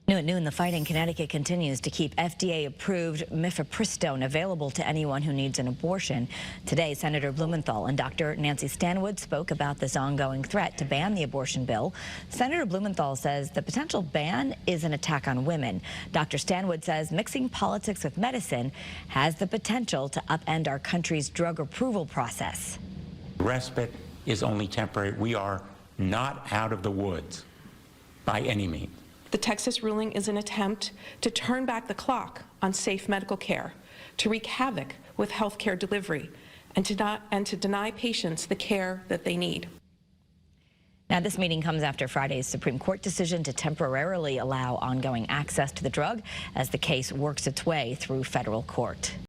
New at noon, the fight in Connecticut continues to keep FDA-approved mifepristone available to anyone who needs an abortion. Today, Senator Blumenthal and Dr. Nancy Stanwood spoke about this ongoing threat to ban the abortion bill. Senator Blumenthal says the potential ban is an attack on women. Dr. Stanwood says mixing politics with medicine has the potential to upend our country's drug approval process. Respite is only temporary. We are not out of the woods by any means. The Texas ruling is an attempt to turn back the clock on safe medical care, to wreak havoc with health care delivery, and to deny patients the care that they need. Now, this meeting comes after Friday's Supreme Court decision to temporarily allow ongoing access to the drug as the case works its way through federal court.